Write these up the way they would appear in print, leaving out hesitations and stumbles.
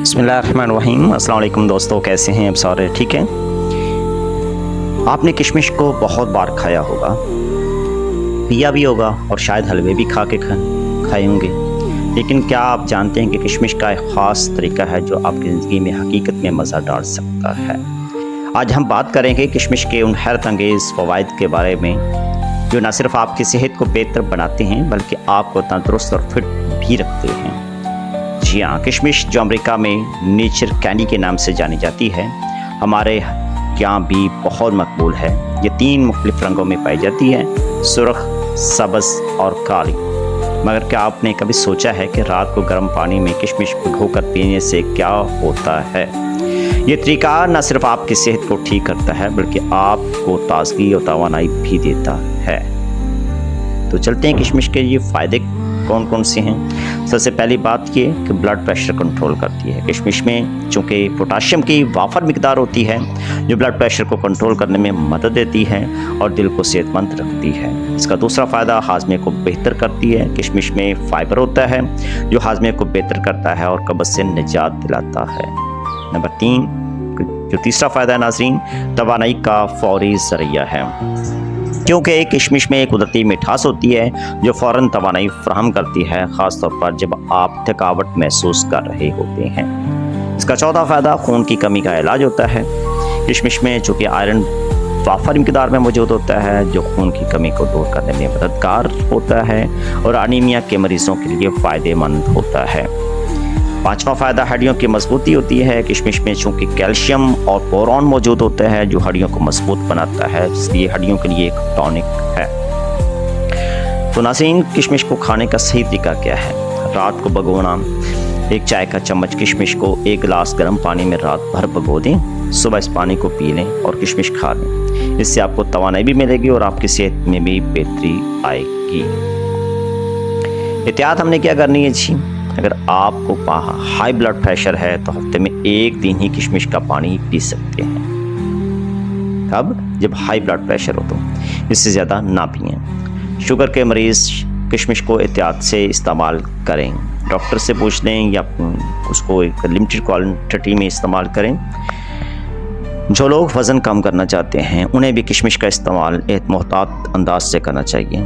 बिस्मिल्लाहिर्रहमानिर्रहीम। अस्सलाम वालेकुम दोस्तों, कैसे हैं आप सारे? ठीक हैं। आपने किशमिश को बहुत बार खाया होगा, पिया भी होगा और शायद हलवे भी खाए होंगे। लेकिन क्या आप जानते हैं कि किशमिश का एक ख़ास तरीका है जो आपकी ज़िंदगी में हकीकत में मज़ा डाल सकता है। आज हम बात करेंगे किशमिश के उन हैरत अंगेज़ फ़वाइद के बारे में जो न सिर्फ आपकी सेहत को बेहतर बनाते हैं बल्कि आपको तंदुरुस्त और फिट भी रखते हैं। जी हाँ, किशमिश जो अमेरिका में नेचर कैंडी के नाम से जानी जाती है, हमारे यहाँ भी बहुत मकबूल है। ये 3 मुख्तलिफ रंगों में पाई जाती है, सुर्ख, सब्ज़ और काली। मगर क्या आपने कभी सोचा है कि रात को गर्म पानी में किशमिश भिगोकर पीने से क्या होता है? ये तरीका न सिर्फ आपकी सेहत को ठीक करता है बल्कि आपको ताजगी और तवानाई भी देता है। तो चलते हैं किशमिश के ये फ़ायदे कौन कौन से हैं। सबसे पहली बात ये कि ब्लड प्रेशर कंट्रोल करती है। किशमिश में चूँकि पोटाशियम की वाफर मिकदार होती है जो ब्लड प्रेशर को कंट्रोल करने में मदद देती है और दिल को सेहतमंद रखती है। इसका दूसरा फ़ायदा हाजमे को बेहतर करती है। किशमिश में फ़ाइबर होता है जो हाजमे को बेहतर करता है और कब्ज़ से निजात दिलाता है। नंबर 3, जो तीसरा फ़ायदा है नाज़रीन, तवानाई का फौरी ज़रिया है। क्योंकि किशमिश में एक कुदरती मिठास होती है जो फ़ौरन तवानाई फराहम करती है, ख़ास तौर पर जब आप थकावट महसूस कर रहे होते हैं। इसका चौथा फ़ायदा खून की कमी का इलाज होता है। किशमिश में चूँकि आयरन वाफर मिकदार में मौजूद होता है जो खून की कमी को दूर करने में मददगार होता है और अनीमिया के मरीज़ों के लिए फ़ायदेमंद होता है। पांचवा फ़ायदा हड्डियों की मजबूती होती है। किशमिश में चूँकि कैल्शियम और बोरॉन मौजूद होता है जो हड्डियों को मजबूत बनाता है, इसलिए हड्डियों के लिए एक टॉनिक है। तो नाज़रीन, किशमिश को खाने का सही तरीका क्या है? रात को भिगोना, 1 चाय का चम्मच किशमिश को 1 गिलास गर्म पानी में रात भर भिगो दें, सुबह इस पानी को पी लें और किशमिश खा लें। इससे आपको तवानाई भी मिलेगी और आपकी सेहत में भी बेहतरी आएगी। एहतियात हमने क्या करनी है जी? अगर आपको हाई ब्लड प्रेशर है तो हफ्ते में 1 दिन ही किशमिश का पानी पी सकते हैं। कब? जब हाई ब्लड प्रेशर हो, तो इससे ज़्यादा ना पिएं। शुगर के मरीज़ किशमिश को एहतियात से इस्तेमाल करें। डॉक्टर से पूछ लें या उसको एक लिमिटेड क्वांटिटी में इस्तेमाल करें। जो लोग वज़न कम करना चाहते हैं उन्हें भी किशमिश का इस्तेमाल एक मोहतात अंदाज से करना चाहिए,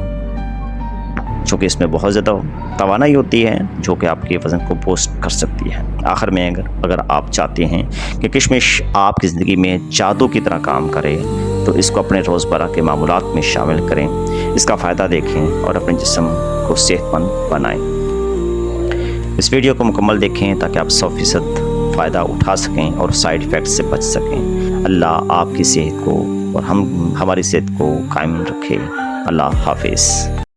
चूँकि इसमें बहुत ज़्यादा तवानाई होती है जो कि आपके वज़न को बूस्ट कर सकती है। आखिर में अगर आप चाहते हैं कि किशमिश आपकी ज़िंदगी में जादू की तरह काम करे तो इसको अपने रोज़मर्रा के मामूलात में शामिल करें, इसका फ़ायदा देखें और अपने जिस्म को सेहतमंद बनाएं। इस वीडियो को मुकम्मल देखें ताकि आप 100% फ़ायदा उठा सकें और साइड इफ़ेक्ट से बच सकें। अल्लाह आपकी सेहत को और हमारी सेहत को कायम रखे। अल्लाह हाफिज़।